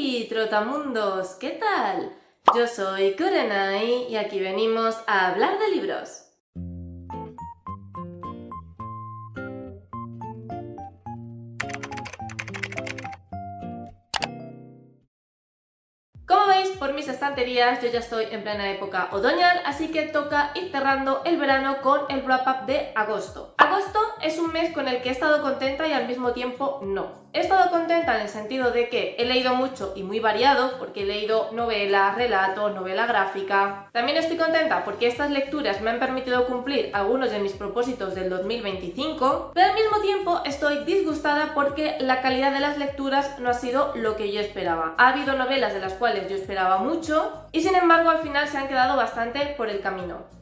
¡Hey, trotamundos! ¿Qué tal? Yo soy Kurenai y aquí venimos a hablar de libros. Como veis por mis estanterías, yo ya estoy en plena época otoñal, así que toca ir cerrando el verano con el wrap-up de agosto. Agosto es un mes con el que he estado contenta y al mismo tiempo no. He estado contenta en el sentido de que he leído mucho y muy variado, porque he leído novelas, relatos, novela gráfica. También estoy contenta porque estas lecturas me han permitido cumplir algunos de mis propósitos del 2025, pero al mismo tiempo estoy disgustada porque la calidad de las lecturas no ha sido lo que yo esperaba. Ha habido novelas de las cuales yo esperaba mucho y sin embargo al final se han quedado bastante por el camino.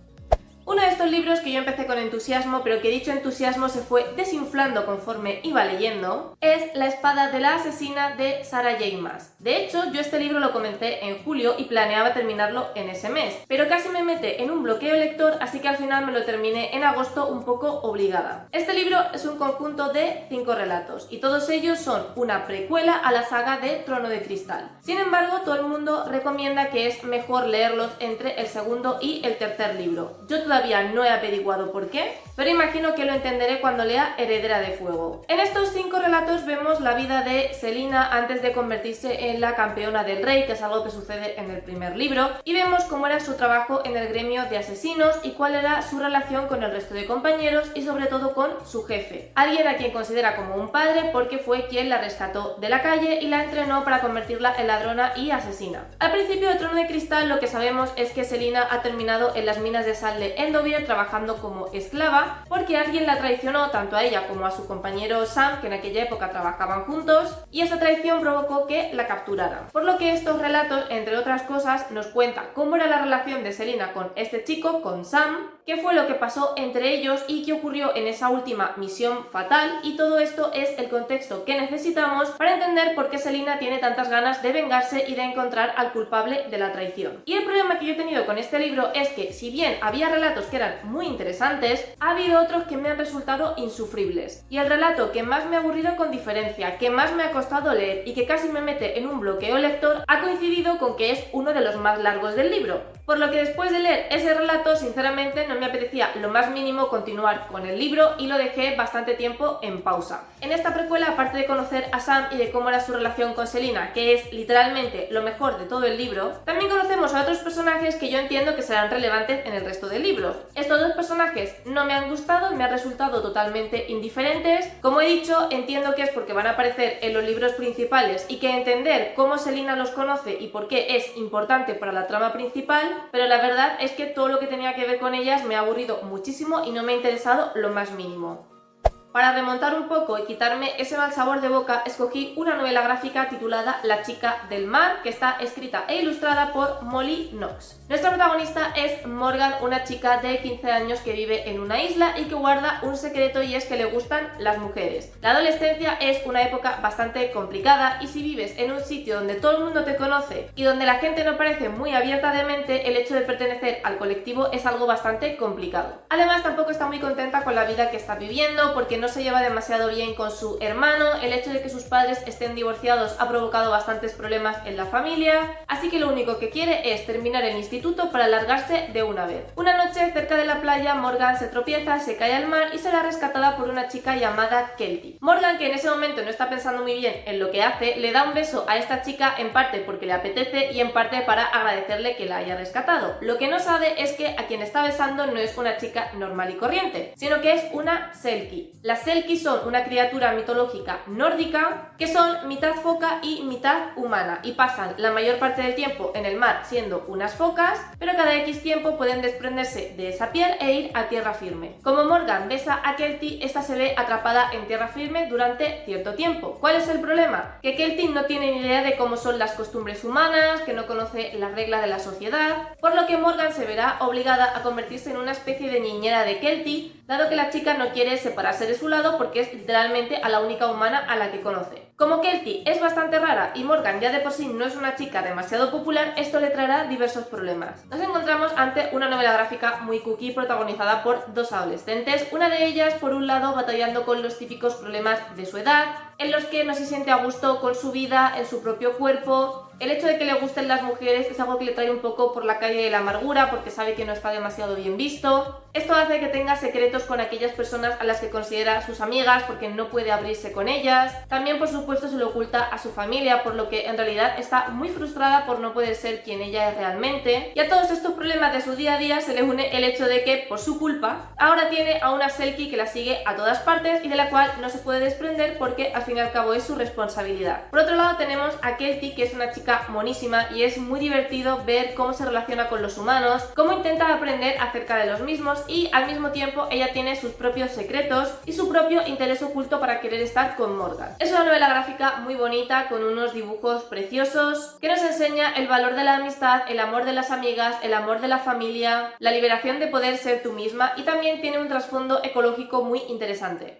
Uno de estos libros que yo empecé con entusiasmo, pero que dicho entusiasmo se fue desinflando conforme iba leyendo, es La espada de la asesina de Sarah J. Maas. De hecho, yo este libro lo comencé en julio y planeaba terminarlo en ese mes, pero casi me mete en un bloqueo lector, así que al final me lo terminé en agosto un poco obligada. Este libro es un conjunto de 5 relatos y todos ellos son una precuela a la saga de Trono de Cristal. Sin embargo, todo el mundo recomienda que es mejor leerlos entre el segundo y el tercer libro. Yo todavía no he averiguado por qué, pero imagino que lo entenderé cuando lea Heredera de Fuego. En estos 5 relatos vemos la vida de Selina antes de convertirse en la campeona del rey, que es algo que sucede en el primer libro, y vemos cómo era su trabajo en el gremio de asesinos y cuál era su relación con el resto de compañeros y sobre todo con su jefe, alguien a quien considera como un padre porque fue quien la rescató de la calle y la entrenó para convertirla en ladrona y asesina. Al principio de Trono de Cristal lo que sabemos es que Selina ha terminado en las minas de sal de Endovier trabajando como esclava porque alguien la traicionó tanto a ella como a su compañero Sam, que en aquella época trabajaban juntos, y esa traición provocó que la capturaran. Por lo que estos relatos, entre otras cosas, nos cuentan cómo era la relación de Selina con este chico, con Sam, qué fue lo que pasó entre ellos y qué ocurrió en esa última misión fatal, y todo esto es el contexto que necesitamos para entender por qué Selina tiene tantas ganas de vengarse y de encontrar al culpable de la traición. Y el problema que yo he tenido con este libro es que, si bien había relatos que eran muy interesantes, ha habido otros que me han resultado insufribles. Y el relato que más me ha aburrido con diferencia, que más me ha costado leer y que casi me mete en un bloqueo lector, ha coincidido con que es uno de los más largos del libro. Por lo que después de leer ese relato, sinceramente no me apetecía lo más mínimo continuar con el libro y lo dejé bastante tiempo en pausa. En esta precuela, aparte de conocer a Sam y de cómo era su relación con Selina, que es literalmente lo mejor de todo el libro, también conocemos a otros personajes que yo entiendo que serán relevantes en el resto del libro. Estos dos personajes no me han gustado, me han resultado totalmente indiferentes. Como he dicho, entiendo que es porque van a aparecer en los libros principales y que entender cómo Selina los conoce y por qué es importante para la trama principal, pero la verdad es que todo lo que tenía que ver con ellas me ha aburrido muchísimo y no me ha interesado lo más mínimo. Para remontar un poco y quitarme ese mal sabor de boca, escogí una novela gráfica titulada La chica del mar, que está escrita e ilustrada por Molly Knox. Nuestra protagonista es Morgan, una chica de 15 años que vive en una isla y que guarda un secreto, y es que le gustan las mujeres. La adolescencia es una época bastante complicada y si vives en un sitio donde todo el mundo te conoce y donde la gente no parece muy abierta de mente, el hecho de pertenecer al colectivo es algo bastante complicado. Además, tampoco está muy contenta con la vida que está viviendo porque no se lleva demasiado bien con su hermano. El hecho de que sus padres estén divorciados ha provocado bastantes problemas en la familia, así que lo único que quiere es terminar el instituto para largarse de una vez. Una noche, cerca de la playa, Morgan se tropieza, se cae al mar y será rescatada por una chica llamada Kelty. Morgan, que en ese momento no está pensando muy bien en lo que hace, le da un beso a esta chica en parte porque le apetece y en parte para agradecerle que la haya rescatado. Lo que no sabe es que a quien está besando no es una chica normal y corriente, sino que es una Selkie. Las Selkie son una criatura mitológica nórdica que son mitad foca y mitad humana y pasan la mayor parte del tiempo en el mar siendo unas focas, pero cada X tiempo pueden desprenderse de esa piel e ir a tierra firme. Como Morgan besa a Kelty, esta se ve atrapada en tierra firme durante cierto tiempo. ¿Cuál es el problema? Que Kelty no tiene ni idea de cómo son las costumbres humanas, que no conoce las reglas de la sociedad, por lo que Morgan se verá obligada a convertirse en una especie de niñera de Kelty, dado que la chica no quiere separarse de su lado porque es literalmente a la única humana a la que conoce. Como Kelty es bastante rara y Morgan ya de por sí no es una chica demasiado popular, esto le traerá diversos problemas. Nos encontramos ante una novela gráfica muy cookie protagonizada por dos adolescentes, una de ellas por un lado batallando con los típicos problemas de su edad, en los que no se siente a gusto con su vida, en su propio cuerpo. El hecho de que le gusten las mujeres es algo que le trae un poco por la calle de la amargura porque sabe que no está demasiado bien visto. Esto hace que tenga secretos con aquellas personas a las que considera sus amigas porque no puede abrirse con ellas. También, por supuesto, se lo oculta a su familia, por lo que en realidad está muy frustrada por no poder ser quien ella es realmente. Y a todos estos problemas de su día a día se le une el hecho de que, por su culpa, ahora tiene a una Selkie que la sigue a todas partes y de la cual no se puede desprender porque al fin y al cabo es su responsabilidad. Por otro lado tenemos a Keltie, que es una chica monísima y es muy divertido ver cómo se relaciona con los humanos, cómo intenta aprender acerca de los mismos y al mismo tiempo ella tiene sus propios secretos y su propio interés oculto para querer estar con Morgan. Es una novela gráfica muy bonita con unos dibujos preciosos que nos enseña el valor de la amistad, el amor de las amigas, el amor de la familia, la liberación de poder ser tú misma y también tiene un trasfondo ecológico muy interesante.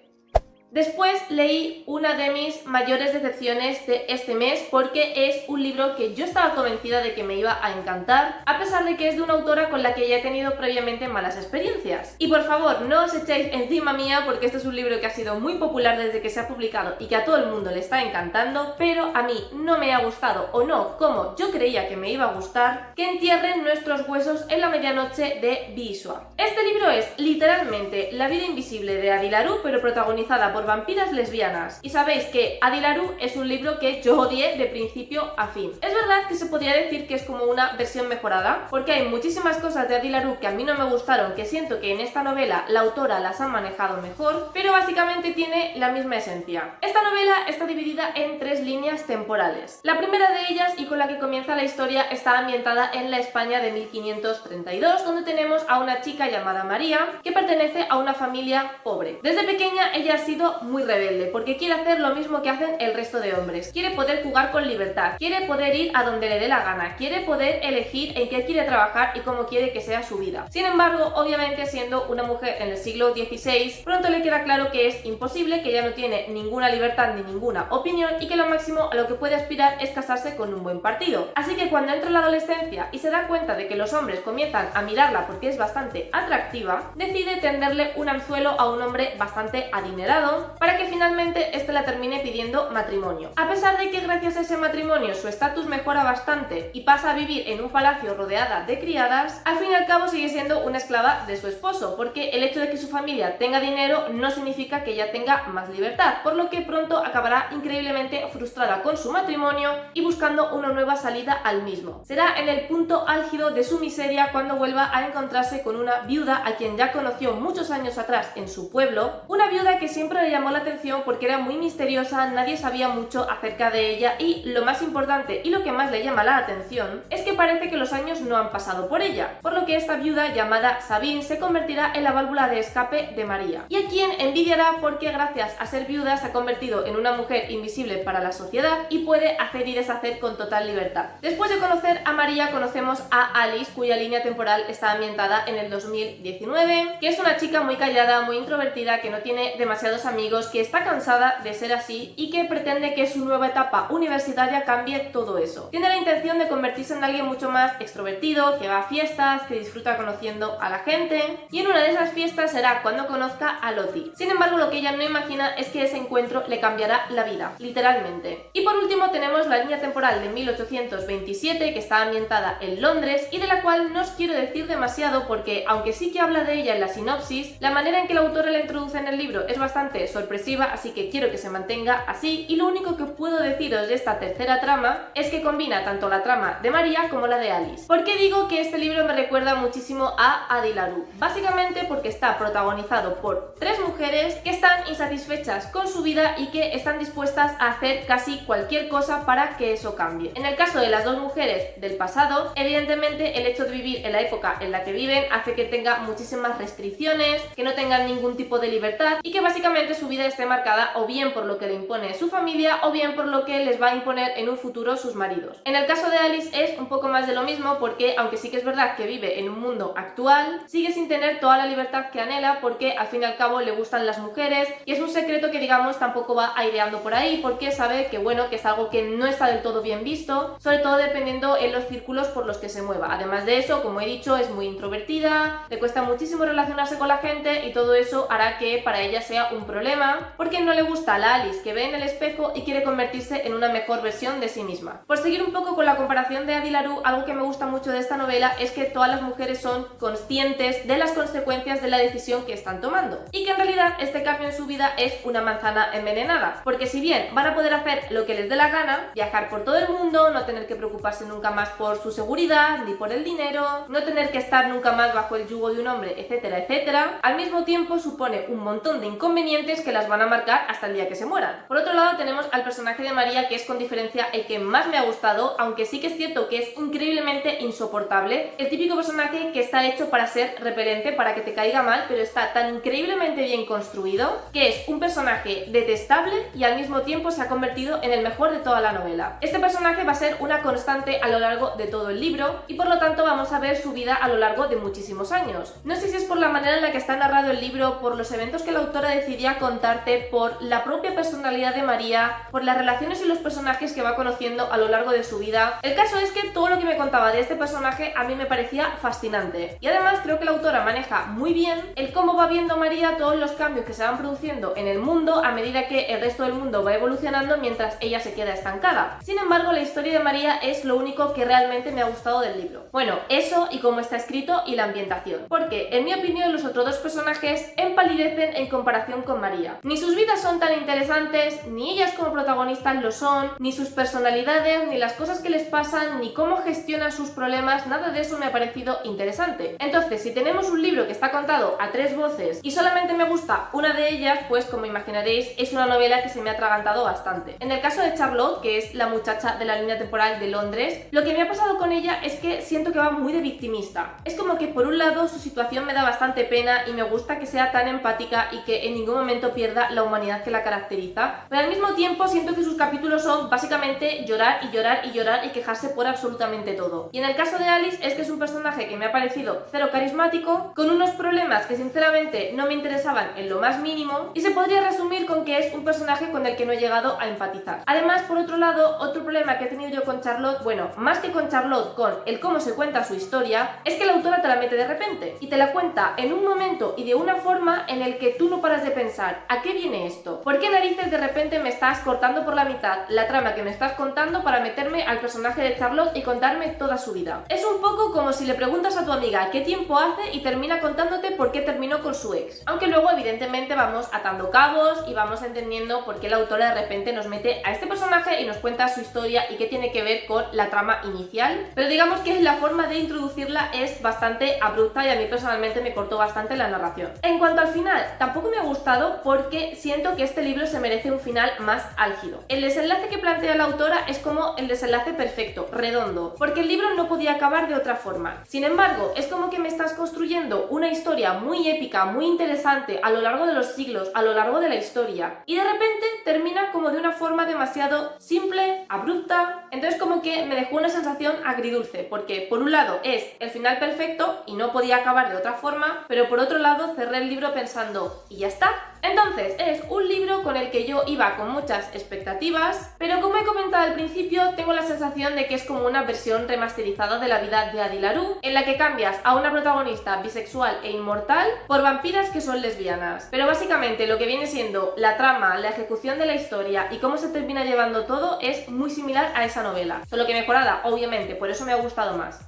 Después leí una de mis mayores decepciones de este mes porque es un libro que yo estaba convencida de que me iba a encantar, a pesar de que es de una autora con la que ya he tenido previamente malas experiencias. Y por favor, no os echéis encima mía porque este es un libro que ha sido muy popular desde que se ha publicado y que a todo el mundo le está encantando, pero a mí no me ha gustado, o no como yo creía que me iba a gustar, Que entierren nuestros huesos en la medianoche de Bishwa. Este libro es literalmente la vida invisible de Adilaru, pero protagonizada por vampiras lesbianas. Y sabéis que Adilaru es un libro que yo odié de principio a fin. Es verdad que se podría decir que es como una versión mejorada, porque hay muchísimas cosas de Adilaru que a mí no me gustaron, que siento que en esta novela la autora las ha manejado mejor, pero básicamente tiene la misma esencia. Esta novela está dividida en 3 líneas temporales. La primera de ellas, y con la que comienza la historia, está ambientada en la España de 1532, donde tenemos a una chica llamada María, que pertenece a una familia pobre. Desde pequeña ella ha sido muy rebelde, porque quiere hacer lo mismo que hacen el resto de hombres. Quiere poder jugar con libertad, quiere poder ir a donde le dé la gana, quiere poder elegir en qué quiere trabajar y cómo quiere que sea su vida. Sin embargo, obviamente siendo una mujer en el siglo XVI, pronto le queda claro que es imposible, que ella no tiene ninguna libertad ni ninguna opinión y que lo máximo a lo que puede aspirar es casarse con un buen partido. Así que cuando entra en la adolescencia y se da cuenta de que los hombres comienzan a mirarla porque es bastante atractiva, decide tenderle un anzuelo a un hombre bastante adinerado para que finalmente este la termine pidiendo matrimonio. A pesar de que gracias a ese matrimonio su estatus mejora bastante y pasa a vivir en un palacio rodeada de criadas, al fin y al cabo sigue siendo una esclava de su esposo, porque el hecho de que su familia tenga dinero no significa que ella tenga más libertad, por lo que pronto acabará increíblemente frustrada con su matrimonio y buscando una nueva salida al mismo. Será en el punto álgido de su miseria cuando vuelva a encontrarse con una viuda a quien ya conoció muchos años atrás en su pueblo, una viuda que siempre le llamó la atención porque era muy misteriosa, nadie sabía mucho acerca de ella y lo más importante y lo que más le llama la atención es que parece que los años no han pasado por ella, por lo que esta viuda llamada Sabine se convertirá en la válvula de escape de María, y a quien envidiará porque gracias a ser viuda se ha convertido en una mujer invisible para la sociedad y puede hacer y deshacer con total libertad. Después de conocer a María conocemos a Alice, cuya línea temporal está ambientada en el 2019, que es una chica muy callada, muy introvertida, que no tiene demasiados amigos, que está cansada de ser así y que pretende que su nueva etapa universitaria cambie todo eso. Tiene la intención de convertirse en alguien mucho más extrovertido, que va a fiestas, que disfruta conociendo a la gente, y en una de esas fiestas será cuando conozca a Lottie. Sin embargo, lo que ella no imagina es que ese encuentro le cambiará la vida, literalmente. Y por último tenemos la línea temporal de 1827, que está ambientada en Londres y de la cual no os quiero decir demasiado porque, aunque sí que habla de ella en la sinopsis, la manera en que la autora la introduce en el libro es bastante sorpresiva, así que quiero que se mantenga así, y lo único que puedo deciros de esta tercera trama es que combina tanto la trama de María como la de Alice. ¿Por qué digo que este libro me recuerda muchísimo a Adilaru? Básicamente porque está protagonizado por 3 mujeres que están insatisfechas con su vida y que están dispuestas a hacer casi cualquier cosa para que eso cambie. En el caso de las 2 mujeres del pasado, evidentemente el hecho de vivir en la época en la que viven hace que tenga muchísimas restricciones, que no tengan ningún tipo de libertad y que básicamente su vida esté marcada o bien por lo que le impone su familia o bien por lo que les va a imponer en un futuro sus maridos. En el caso de Alice es un poco más de lo mismo porque, aunque sí que es verdad que vive en un mundo actual, sigue sin tener toda la libertad que anhela porque al fin y al cabo le gustan las mujeres y es un secreto que digamos tampoco va aireando por ahí porque sabe que bueno, que es algo que no está del todo bien visto, sobre todo dependiendo en los círculos por los que se mueva. Además de eso, como he dicho, es muy introvertida, le cuesta muchísimo relacionarse con la gente y todo eso hará que para ella sea un problema problema porque no le gusta a la Alice que ve en el espejo y quiere convertirse en una mejor versión de sí misma. Por seguir un poco con la comparación de Adi LaRue, algo que me gusta mucho de esta novela es que todas las mujeres son conscientes de las consecuencias de la decisión que están tomando y que en realidad este cambio en su vida es una manzana envenenada, porque si bien van a poder hacer lo que les dé la gana, viajar por todo el mundo, no tener que preocuparse nunca más por su seguridad ni por el dinero, no tener que estar nunca más bajo el yugo de un hombre, etcétera, etcétera, al mismo tiempo supone un montón de inconvenientes que las van a marcar hasta el día que se mueran. Por otro lado tenemos al personaje de María, que es con diferencia el que más me ha gustado, aunque sí que es cierto que es increíblemente insoportable, el típico personaje que está hecho para ser repelente, para que te caiga mal, pero está tan increíblemente bien construido que es un personaje detestable y al mismo tiempo se ha convertido en el mejor de toda la novela. Este personaje va a ser una constante a lo largo de todo el libro y por lo tanto vamos a ver su vida a lo largo de muchísimos años. No sé si es por la manera en la que está narrado el libro, por los eventos que la autora decidía contarte, por la propia personalidad de María, por las relaciones y los personajes que va conociendo a lo largo de su vida. El caso es que todo lo que me contaba de este personaje a mí me parecía fascinante y además creo que la autora maneja muy bien el cómo va viendo María todos los cambios que se van produciendo en el mundo a medida que el resto del mundo va evolucionando mientras ella se queda estancada. Sin embargo, la historia de María es lo único que realmente me ha gustado del libro. Bueno, eso y cómo está escrito y la ambientación, porque en mi opinión los otros dos personajes empalidecen en comparación con María. Ni sus vidas son tan interesantes, ni ellas como protagonistas lo son, ni sus personalidades, ni las cosas que les pasan, ni cómo gestionan sus problemas, nada de eso me ha parecido interesante. Entonces, si tenemos un libro que está contado a tres voces y solamente me gusta una de ellas, pues como imaginaréis es una novela que se me ha atragantado bastante. En el caso de Charlotte, que es la muchacha de la línea temporal de Londres, lo que me ha pasado con ella es que siento que va muy de victimista. Es como que por un lado su situación me da bastante pena y me gusta que sea tan empática y que en ningún momento pierda la humanidad que la caracteriza, pero al mismo tiempo siento que sus capítulos son básicamente llorar y llorar y llorar y quejarse por absolutamente todo. Y en el caso de Alice es que es un personaje que me ha parecido cero carismático, con unos problemas que sinceramente no me interesaban en lo más mínimo y se podría resumir con que es un personaje con el que no he llegado a empatizar. Además, por otro lado, otro problema que he tenido yo con Charlotte, bueno, más que con Charlotte, con el cómo se cuenta su historia, es que la autora te la mete de repente y te la cuenta en un momento y de una forma en el que tú no paras de pensar, ¿a qué viene esto? ¿Por qué narices de repente me estás cortando por la mitad la trama que me estás contando para meterme al personaje de Charlotte y contarme toda su vida? Es un poco como si le preguntas a tu amiga qué tiempo hace y termina contándote por qué terminó con su ex. Aunque luego evidentemente vamos atando cabos y vamos entendiendo por qué la autora de repente nos mete a este personaje y nos cuenta su historia y qué tiene que ver con la trama inicial, pero digamos que la forma de introducirla es bastante abrupta y a mí personalmente me cortó bastante la narración. En cuanto al final, tampoco me ha gustado porque siento que este libro se merece un final más álgido. El desenlace que plantea la autora es como el desenlace perfecto, redondo, porque el libro no podía acabar de otra forma. Sin embargo, es como que me estás construyendo una historia muy épica, muy interesante a lo largo de los siglos, a lo largo de la historia, y de repente termina como de una forma demasiado simple, abrupta. Entonces como que me dejó una sensación agridulce, porque por un lado es el final perfecto y no podía acabar de otra forma, pero por otro lado cerré el libro pensando, ¿y ya está? Entonces es un libro con el que yo iba con muchas expectativas, pero como he comentado al principio, tengo la sensación de que es como una versión remasterizada de la vida de Adi LaRue, en la que cambias a una protagonista bisexual e inmortal por vampiras que son lesbianas. Pero básicamente lo que viene siendo la trama, la ejecución de la historia y cómo se termina llevando todo es muy similar a esa novela, solo que mejorada, obviamente, por eso me ha gustado más.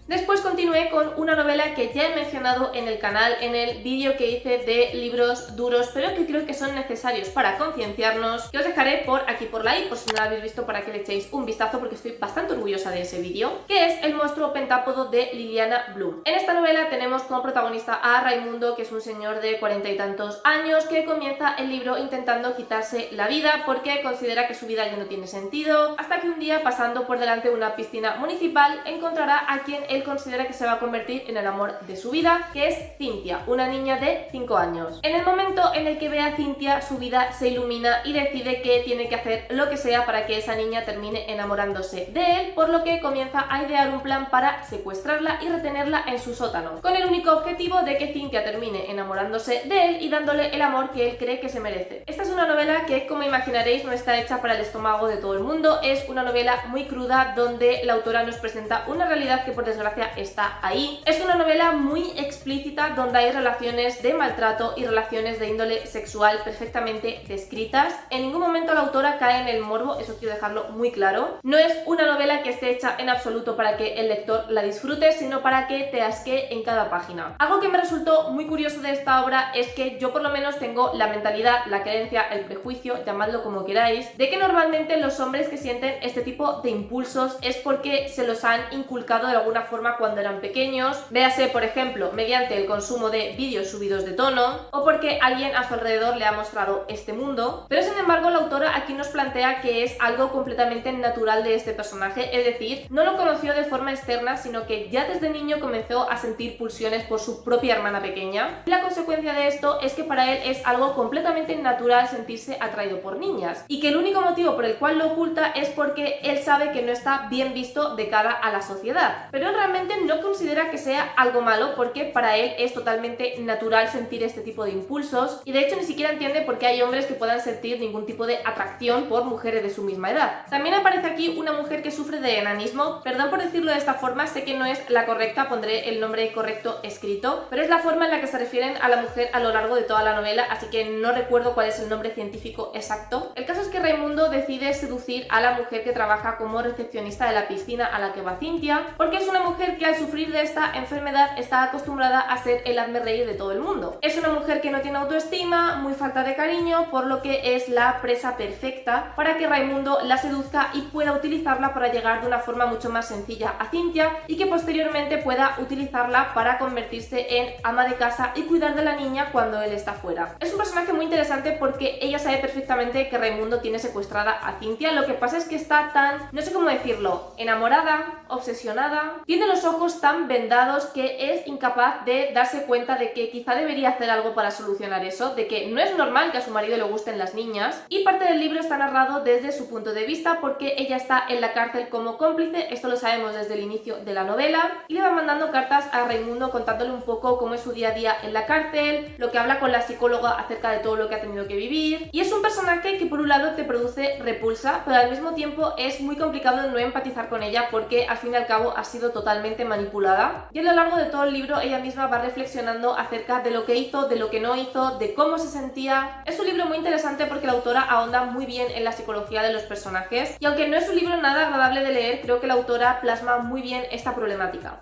Después continué con una novela que ya he mencionado en el canal, en el vídeo que hice de libros duros, pero que creo que son necesarios para concienciarnos, que os dejaré por aquí por la i, por si no la habéis visto, para que le echéis un vistazo, porque estoy bastante orgullosa de ese vídeo, que es El monstruo pentápodo de Liliana Bloom. En esta novela tenemos como protagonista a Raimundo, que es un señor de 40 y tantos años, que comienza el libro intentando quitarse la vida porque considera que su vida ya no tiene sentido, hasta que un día, pasando por delante de una piscina municipal, encontrará a quien él considera que se va a convertir en el amor de su vida, que es Cynthia, una niña de 5 años. En el momento en el que ve a Cynthia, su vida se ilumina y decide que tiene que hacer lo que sea para que esa niña termine enamorándose de él, por lo que comienza a idear un plan para secuestrarla y retenerla en su sótano, con el único objetivo de que Cynthia termine enamorándose de él y dándole el amor que él cree que se merece. Esta es una novela que, como imaginaréis, no está hecha para el estómago de todo el mundo. Es una novela muy cruda donde la autora nos presenta una realidad que, por desgracia, desgracia está ahí. Es una novela muy explícita donde hay relaciones de maltrato y relaciones de índole sexual perfectamente descritas. En ningún momento la autora cae en el morbo, eso quiero dejarlo muy claro. No es una novela que esté hecha en absoluto para que el lector la disfrute, sino para que te asquee en cada página. Algo que me resultó muy curioso de esta obra es que yo por lo menos tengo la mentalidad, la creencia, el prejuicio, llamadlo como queráis, de que normalmente los hombres que sienten este tipo de impulsos es porque se los han inculcado de alguna forma cuando eran pequeños, véase por ejemplo mediante el consumo de vídeos subidos de tono o porque alguien a su alrededor le ha mostrado este mundo, pero sin embargo la autora aquí nos plantea que es algo completamente natural de este personaje, es decir, no lo conoció de forma externa, sino que ya desde niño comenzó a sentir pulsiones por su propia hermana pequeña y la consecuencia de esto es que para él es algo completamente natural sentirse atraído por niñas y que el único motivo por el cual lo oculta es porque él sabe que no está bien visto de cara a la sociedad, pero él realmente no considera que sea algo malo porque para él es totalmente natural sentir este tipo de impulsos y de hecho ni siquiera entiende por qué hay hombres que puedan sentir ningún tipo de atracción por mujeres de su misma edad. También aparece aquí una mujer que sufre de enanismo, perdón por decirlo de esta forma, sé que no es la correcta, pondré el nombre correcto escrito, pero es la forma en la que se refieren a la mujer a lo largo de toda la novela, así que no recuerdo cuál es el nombre científico exacto. El caso es que Raimundo decide seducir a la mujer que trabaja como recepcionista de la piscina a la que va Cynthia, porque es una mujer que al sufrir de esta enfermedad está acostumbrada a ser el hazmerreír de todo el mundo. Es una mujer que no tiene autoestima, muy falta de cariño, por lo que es la presa perfecta para que Raimundo la seduzca y pueda utilizarla para llegar de una forma mucho más sencilla a Cynthia y que posteriormente pueda utilizarla para convertirse en ama de casa y cuidar de la niña cuando él está fuera. Es un personaje muy interesante porque ella sabe perfectamente que Raimundo tiene secuestrada a Cynthia, lo que pasa es que está tan, no sé cómo decirlo, enamorada, obsesionada, tiene los ojos tan vendados que es incapaz de darse cuenta de que quizá debería hacer algo para solucionar eso, de que no es normal que a su marido le gusten las niñas, y parte del libro está narrado desde su punto de vista porque ella está en la cárcel como cómplice, esto lo sabemos desde el inicio de la novela, y le va mandando cartas a Raimundo contándole un poco cómo es su día a día en la cárcel, lo que habla con la psicóloga acerca de todo lo que ha tenido que vivir, y es un personaje que por un lado te produce repulsa, pero al mismo tiempo es muy complicado no empatizar con ella porque al fin y al cabo ha sido totalmente manipulada, y a lo largo de todo el libro ella misma va reflexionando acerca de lo que hizo, de lo que no hizo, de cómo se sentía. Es un libro muy interesante porque la autora ahonda muy bien en la psicología de los personajes, y aunque no es un libro nada agradable de leer, creo que la autora plasma muy bien esta problemática.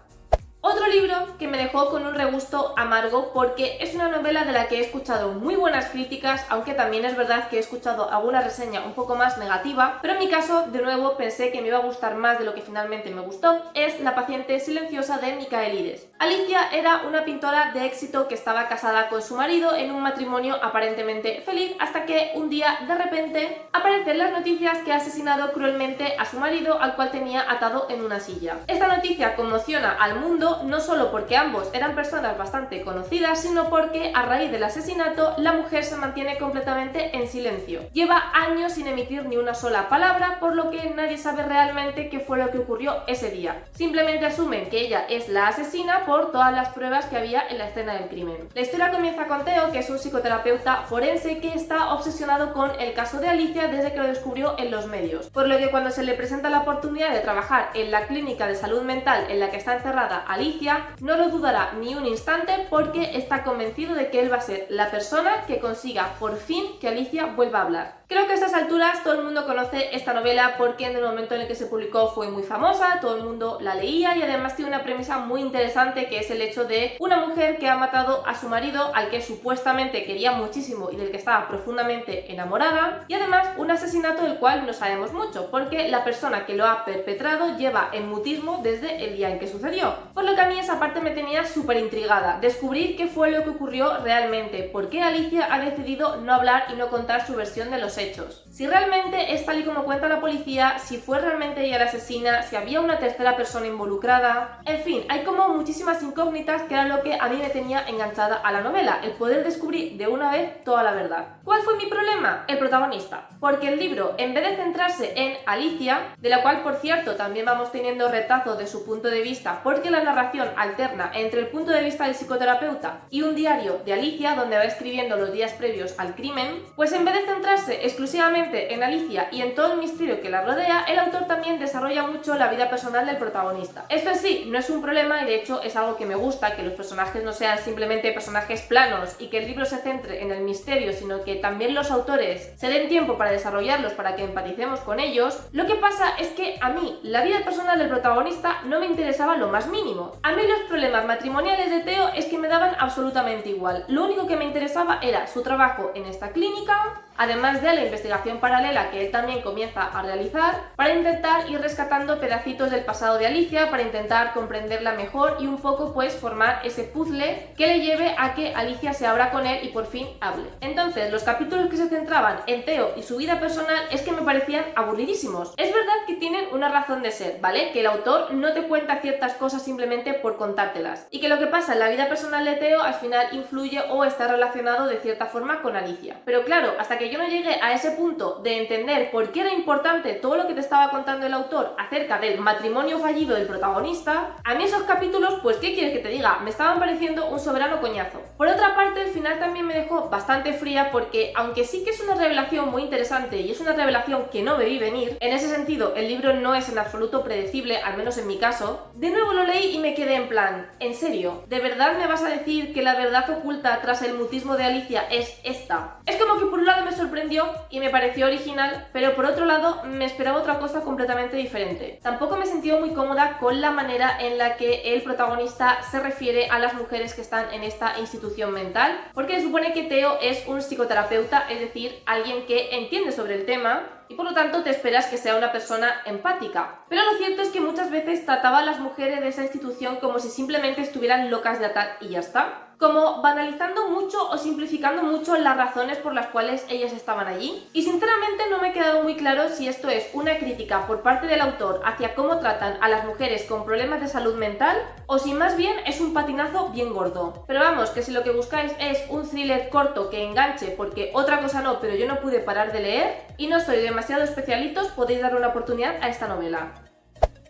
Otro libro que me dejó con un regusto amargo porque es una novela de la que he escuchado muy buenas críticas, aunque también es verdad que he escuchado alguna reseña un poco más negativa, pero en mi caso, de nuevo, pensé que me iba a gustar más de lo que finalmente me gustó, es La paciente silenciosa de Michaelides. Alicia era una pintora de éxito que estaba casada con su marido en un matrimonio aparentemente feliz hasta que un día, de repente, aparecen las noticias que ha asesinado cruelmente a su marido al cual tenía atado en una silla. Esta noticia conmociona al mundo no solo porque ambos eran personas bastante conocidas, sino porque a raíz del asesinato la mujer se mantiene completamente en silencio. Lleva años sin emitir ni una sola palabra, por lo que nadie sabe realmente qué fue lo que ocurrió ese día. Simplemente asumen que ella es la asesina por todas las pruebas que había en la escena del crimen. La historia comienza con Theo, que es un psicoterapeuta forense que está obsesionado con el caso de Alicia desde que lo descubrió en los medios, por lo que cuando se le presenta la oportunidad de trabajar en la clínica de salud mental en la que está encerrada Alicia, no lo dudará ni un instante porque está convencido de que él va a ser la persona que consiga por fin que Alicia vuelva a hablar. Creo que a estas alturas todo el mundo conoce esta novela porque en el momento en el que se publicó fue muy famosa, todo el mundo la leía y además tiene una premisa muy interesante que es el hecho de una mujer que ha matado a su marido al que supuestamente quería muchísimo y del que estaba profundamente enamorada, y además un asesinato del cual no sabemos mucho porque la persona que lo ha perpetrado lleva en mutismo desde el día en que sucedió. Por lo que a mí esa parte me tenía súper intrigada, descubrir qué fue lo que ocurrió realmente, por qué Alicia ha decidido no hablar y no contar su versión de los hechos. Si realmente es tal y como cuenta la policía, si fue realmente ella la asesina, si había una tercera persona involucrada. En fin, hay como muchísimas incógnitas que era lo que a mí me tenía enganchada a la novela, el poder descubrir de una vez toda la verdad. ¿Cuál fue mi problema? El protagonista. Porque el libro, en vez de centrarse en Alicia, de la cual por cierto también vamos teniendo retazos de su punto de vista, porque la narración alterna entre el punto de vista del psicoterapeuta y un diario de Alicia donde va escribiendo los días previos al crimen, pues en vez de centrarse centrándose exclusivamente en Alicia y en todo el misterio que la rodea, el autor también desarrolla mucho la vida personal del protagonista. Esto en sí no es un problema y de hecho es algo que me gusta, que los personajes no sean simplemente personajes planos y que el libro se centre en el misterio, sino que también los autores se den tiempo para desarrollarlos, para que empaticemos con ellos. Lo que pasa es que a mí la vida personal del protagonista no me interesaba lo más mínimo. A mí los problemas matrimoniales de Theo es que me daban absolutamente igual. Lo único que me interesaba era su trabajo en esta clínica, además de la investigación paralela que él también comienza a realizar para intentar ir rescatando pedacitos del pasado de Alicia, para intentar comprenderla mejor y un poco pues formar ese puzzle que le lleve a que Alicia se abra con él y por fin hable. Entonces los capítulos que se centraban en Theo y su vida personal es que me parecían aburridísimos. Es verdad que tienen una razón de ser, ¿vale? Que el autor no te cuenta ciertas cosas simplemente por contártelas y que lo que pasa en la vida personal de Theo al final influye o está relacionado de cierta forma con Alicia. Pero claro, hasta que yo no llegué a ese punto de entender por qué era importante todo lo que te estaba contando el autor acerca del matrimonio fallido del protagonista, a mí esos capítulos, pues ¿qué quieres que te diga? Me estaban pareciendo un soberano coñazo. Por otra parte, el final también me dejó bastante fría porque, aunque sí que es una revelación muy interesante y es una revelación que no me vi venir, en ese sentido el libro no es en absoluto predecible, al menos en mi caso, de nuevo lo leí y me quedé en plan, ¿en serio? ¿De verdad me vas a decir que la verdad oculta tras el mutismo de Alicia es esta? Es como que por un lado me sorprendió y me pareció original, pero por otro lado me esperaba otra cosa completamente diferente. Tampoco me sentí muy cómoda con la manera en la que el protagonista se refiere a las mujeres que están en esta institución mental, porque se supone que Theo es un psicoterapeuta, es decir, alguien que entiende sobre el tema y por lo tanto te esperas que sea una persona empática. Pero lo cierto es que muchas veces trataba a las mujeres de esa institución como si simplemente estuvieran locas de atar y ya está. Como banalizando mucho o simplificando mucho las razones por las cuales ellas estaban allí. Y sinceramente no me ha quedado muy claro si esto es una crítica por parte del autor hacia cómo tratan a las mujeres con problemas de salud mental o si más bien es un patinazo bien gordo. Pero vamos, que si lo que buscáis es un thriller corto que enganche, porque otra cosa no, pero yo no pude parar de leer y no soy demasiado especialitos, podéis dar una oportunidad a esta novela.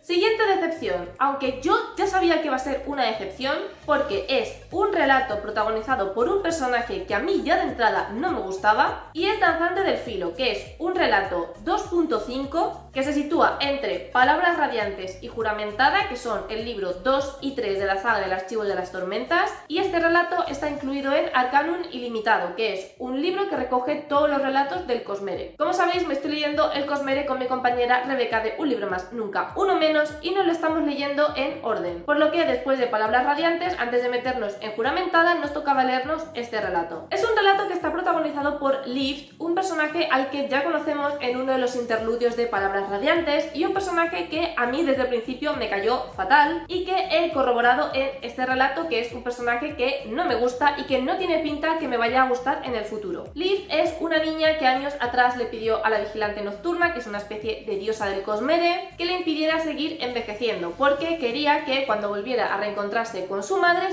Siguiente decepción, aunque yo ya sabía que iba a ser una decepción porque es un relato protagonizado por un personaje que a mí ya de entrada no me gustaba y es Danzante del Filo, que es un relato 2.5 que se sitúa entre Palabras Radiantes y Juramentada, que son el libro 2 y 3 de la saga del Archivo de las Tormentas, y este relato está incluido en Arcanum Ilimitado, que es un libro que recoge todos los relatos del Cosmere. Como sabéis, me estoy leyendo el Cosmere con mi compañera Rebeca de Un Libro Más Nunca Uno Menos y nos lo estamos leyendo en orden, por lo que después de Palabras Radiantes, antes de meternos en Juramentada, nos tocaba leernos este relato. Es un relato que está protagonizado por Lift, un personaje al que ya conocemos en uno de los interludios de Palabras Radiantes y un personaje que a mí desde el principio me cayó fatal y que he corroborado en este relato, que es un personaje que no me gusta y que no tiene pinta que me vaya a gustar en el futuro. Lift es una niña que años atrás le pidió a la Vigilante Nocturna, que es una especie de diosa del Cosmere, que le impidiera seguir envejeciendo porque quería que cuando volviera a reencontrarse con su madre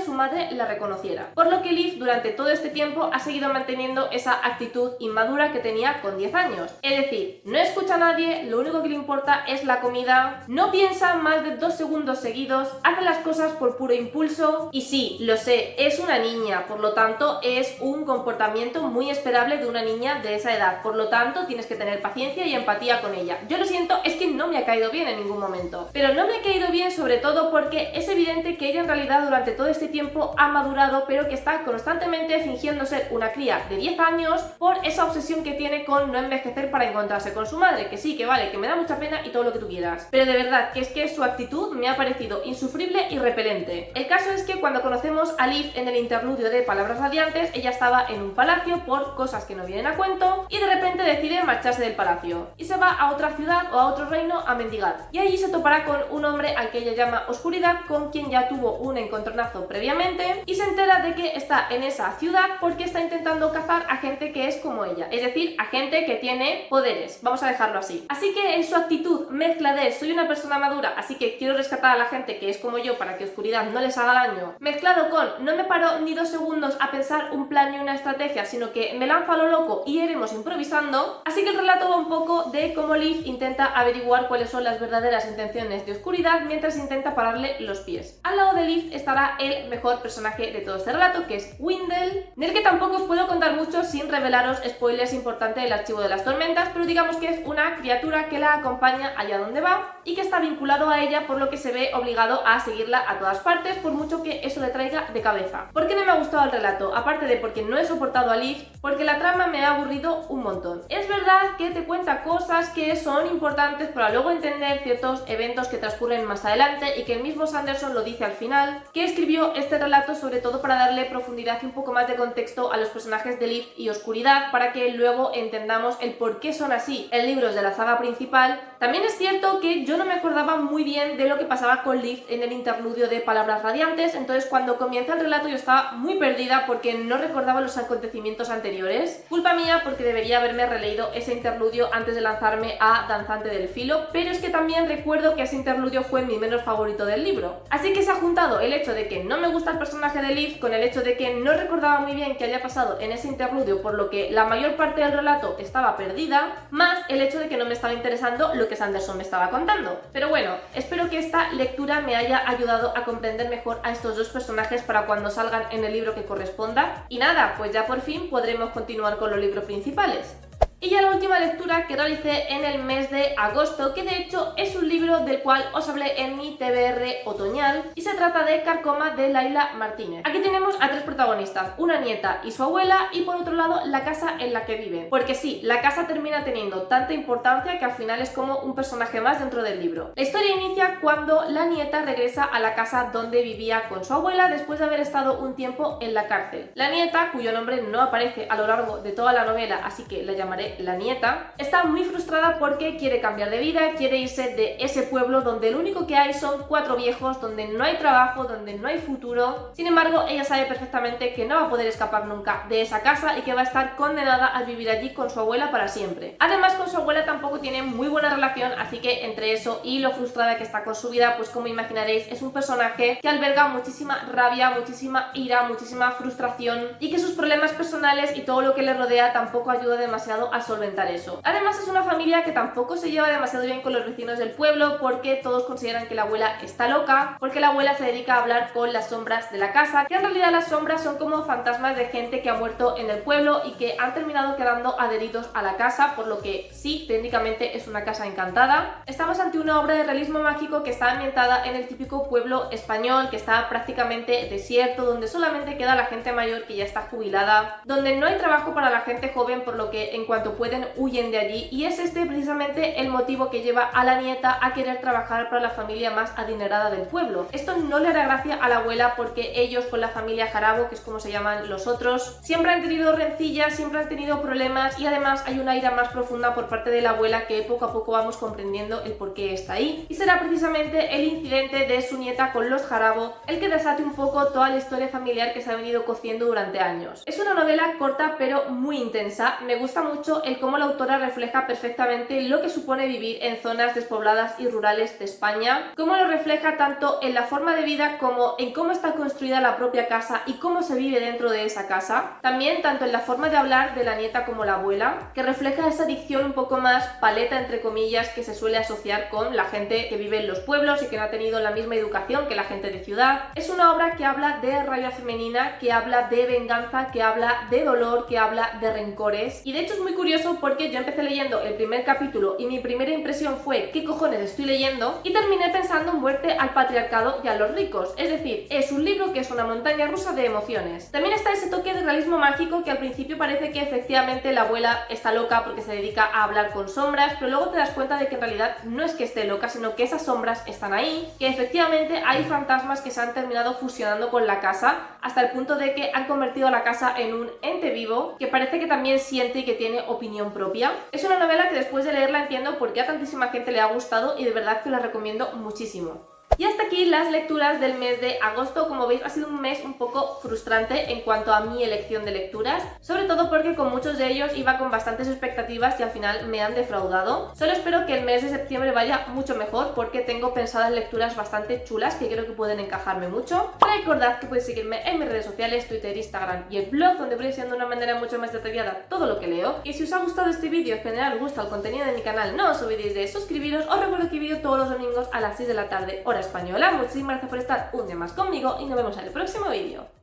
la reconociera. Por lo que Liv durante todo este tiempo ha seguido manteniendo esa actitud inmadura que tenía con 10 años. Es decir, no escucha a nadie, lo único que le importa es la comida, no piensa más de 2 segundos seguidos, hace las cosas por puro impulso y sí, lo sé, es una niña, por lo tanto es un comportamiento muy esperable de una niña de esa edad, por lo tanto tienes que tener paciencia y empatía con ella. Yo lo siento, es que no me ha caído bien en ningún momento. Pero no me ha caído bien sobre todo porque es evidente que ella en realidad durante todo este tiempo ha madurado, pero que está constantemente fingiendo ser una cría de 10 años por esa obsesión que tiene con no envejecer para encontrarse con su madre, que sí, que vale, que me da mucha pena y todo lo que tú quieras. Pero de verdad que es que su actitud me ha parecido insufrible y repelente. El caso es que cuando conocemos a Liv en el interludio de Palabras Radiantes, ella estaba en un palacio por cosas que no vienen a cuento y de repente decide marcharse del palacio y se va a otra ciudad o a otro reino a mendigar. Y allí se topará con un hombre al que ella llama Oscuridad, con quien ya tuvo un encontronazo previamente y se entera de que está en esa ciudad porque está intentando cazar a gente que es como ella, es decir, a gente que tiene poderes, vamos a dejarlo así. Así que en su actitud mezcla de soy una persona madura, así que quiero rescatar a la gente que es como yo para que Oscuridad no les haga daño, mezclado con no me paro ni 2 segundos a pensar un plan ni una estrategia, sino que me lanzo a lo loco y iremos improvisando. Así que el relato va un poco de cómo Liv intenta averiguar cuáles son las verdaderas intenciones sensaciones de oscuridad mientras intenta pararle los pies. Al lado de Liv estará el mejor personaje de todo este relato, que es Windell, del que tampoco os puedo contar mucho sin revelaros spoilers importantes del Archivo de las Tormentas, pero digamos que es una criatura que la acompaña allá donde va y que está vinculado a ella, por lo que se ve obligado a seguirla a todas partes, por mucho que eso le traiga de cabeza. ¿Por qué no me ha gustado el relato? Aparte de porque no he soportado a Liv, porque la trama me ha aburrido un montón. Es verdad que te cuenta cosas que son importantes para luego entender ciertos eventos que transcurren más adelante, y que el mismo Sanderson lo dice al final, que escribió este relato sobre todo para darle profundidad y un poco más de contexto a los personajes de Liv y Oscuridad, para que luego entendamos el por qué son así en libros de la saga principal. También es cierto que yo no me acordaba muy bien de lo que pasaba con Liv en el interludio de Palabras Radiantes, entonces cuando comienza el relato yo estaba muy perdida porque no recordaba los acontecimientos anteriores. Culpa mía, porque debería haberme releído ese interludio antes de lanzarme a Danzante del Filo, pero es que también recuerdo que ese interludio fue mi menos favorito del libro. Así que se ha juntado el hecho de que no me gusta el personaje de Liv con el hecho de que no recordaba muy bien qué había pasado en ese interludio, por lo que la mayor parte del relato estaba perdida, más el hecho de que no me estaba interesando lo que Sanderson me estaba contando. Pero bueno, espero que esta lectura me haya ayudado a comprender mejor a estos dos personajes para cuando salgan en el libro que corresponda. Y nada, pues ya por fin podremos continuar con los libros principales. Y ya la última lectura que realicé en el mes de agosto, que de hecho es un libro del cual os hablé en mi TBR otoñal, y se trata de Carcoma de Laila Martínez. Aquí tenemos a tres protagonistas, una nieta y su abuela, y por otro lado la casa en la que viven. Porque sí, la casa termina teniendo tanta importancia que al final es como un personaje más dentro del libro. La historia inicia cuando la nieta regresa a la casa donde vivía con su abuela después de haber estado un tiempo en la cárcel. La nieta, cuyo nombre no aparece a lo largo de toda la novela, así que la llamaré la nieta, está muy frustrada porque quiere cambiar de vida, quiere irse de ese pueblo donde lo único que hay son cuatro viejos, donde no hay trabajo, donde no hay futuro. Sin embargo, ella sabe perfectamente que no va a poder escapar nunca de esa casa y que va a estar condenada a vivir allí con su abuela para siempre. Además, con su abuela tampoco tiene muy buena relación, así que entre eso y lo frustrada que está con su vida, pues como imaginaréis, es un personaje que alberga muchísima rabia, muchísima ira, muchísima frustración, y que sus problemas personales y todo lo que le rodea tampoco ayuda demasiado a solventar eso. Además, es una familia que tampoco se lleva demasiado bien con los vecinos del pueblo, porque todos consideran que la abuela está loca, porque la abuela se dedica a hablar con las sombras de la casa, que en realidad las sombras son como fantasmas de gente que ha muerto en el pueblo y que han terminado quedando adheridos a la casa, por lo que sí, técnicamente es una casa encantada. Estamos ante una obra de realismo mágico que está ambientada en el típico pueblo español, que está prácticamente desierto, donde solamente queda la gente mayor que ya está jubilada, donde no hay trabajo para la gente joven, por lo que en cuanto pueden huyen de allí, y es este precisamente el motivo que lleva a la nieta a querer trabajar para la familia más adinerada del pueblo. Esto no le hará gracia a la abuela, porque ellos con la familia Jarabo, que es como se llaman los otros, siempre han tenido rencillas, siempre han tenido problemas, y además hay una ira más profunda por parte de la abuela que poco a poco vamos comprendiendo el por qué está ahí, y será precisamente el incidente de su nieta con los Jarabo el que desate un poco toda la historia familiar que se ha venido cociendo durante años. Es una novela corta pero muy intensa. Me gusta mucho el cómo la autora refleja perfectamente lo que supone vivir en zonas despobladas y rurales de España, cómo lo refleja tanto en la forma de vida como en cómo está construida la propia casa y cómo se vive dentro de esa casa. También tanto en la forma de hablar de la nieta como la abuela, que refleja esa dicción un poco más paleta, entre comillas, que se suele asociar con la gente que vive en los pueblos y que no ha tenido la misma educación que la gente de ciudad. Es una obra que habla de rabia femenina, que habla de venganza, que habla de dolor, que habla de rencores, y de hecho es muy curioso porque yo empecé leyendo el primer capítulo y mi primera impresión fue ¿qué cojones estoy leyendo? Y terminé pensando en muerte al patriarcado y a los ricos. Es decir, es un libro que es una montaña rusa de emociones. También está ese toque de realismo mágico que al principio parece que efectivamente la abuela está loca porque se dedica a hablar con sombras, pero luego te das cuenta de que en realidad no es que esté loca, sino que esas sombras están ahí, que efectivamente hay fantasmas que se han terminado fusionando con la casa, hasta el punto de que han convertido a la casa en un ente vivo que parece que también siente y que tiene opinión propia. Es una novela que después de leerla entiendo por qué a tantísima gente le ha gustado, y de verdad que la recomiendo muchísimo. Y hasta aquí las lecturas del mes de agosto. Como veis, ha sido un mes un poco frustrante en cuanto a mi elección de lecturas, sobre todo porque con muchos de ellos iba con bastantes expectativas y al final me han defraudado. Solo espero que el mes de septiembre vaya mucho mejor porque tengo pensadas lecturas bastante chulas que creo que pueden encajarme mucho. Recordad que podéis seguirme en mis redes sociales, Twitter, Instagram y el blog, donde voy diciendo de una manera mucho más detallada todo lo que leo. Y si os ha gustado este vídeo, en general os gusta el contenido de mi canal, no os olvidéis de suscribiros. Os recuerdo que vídeo todos los domingos a las 6 de la tarde, hora española. Muchísimas gracias por estar un día más conmigo y nos vemos en el próximo vídeo.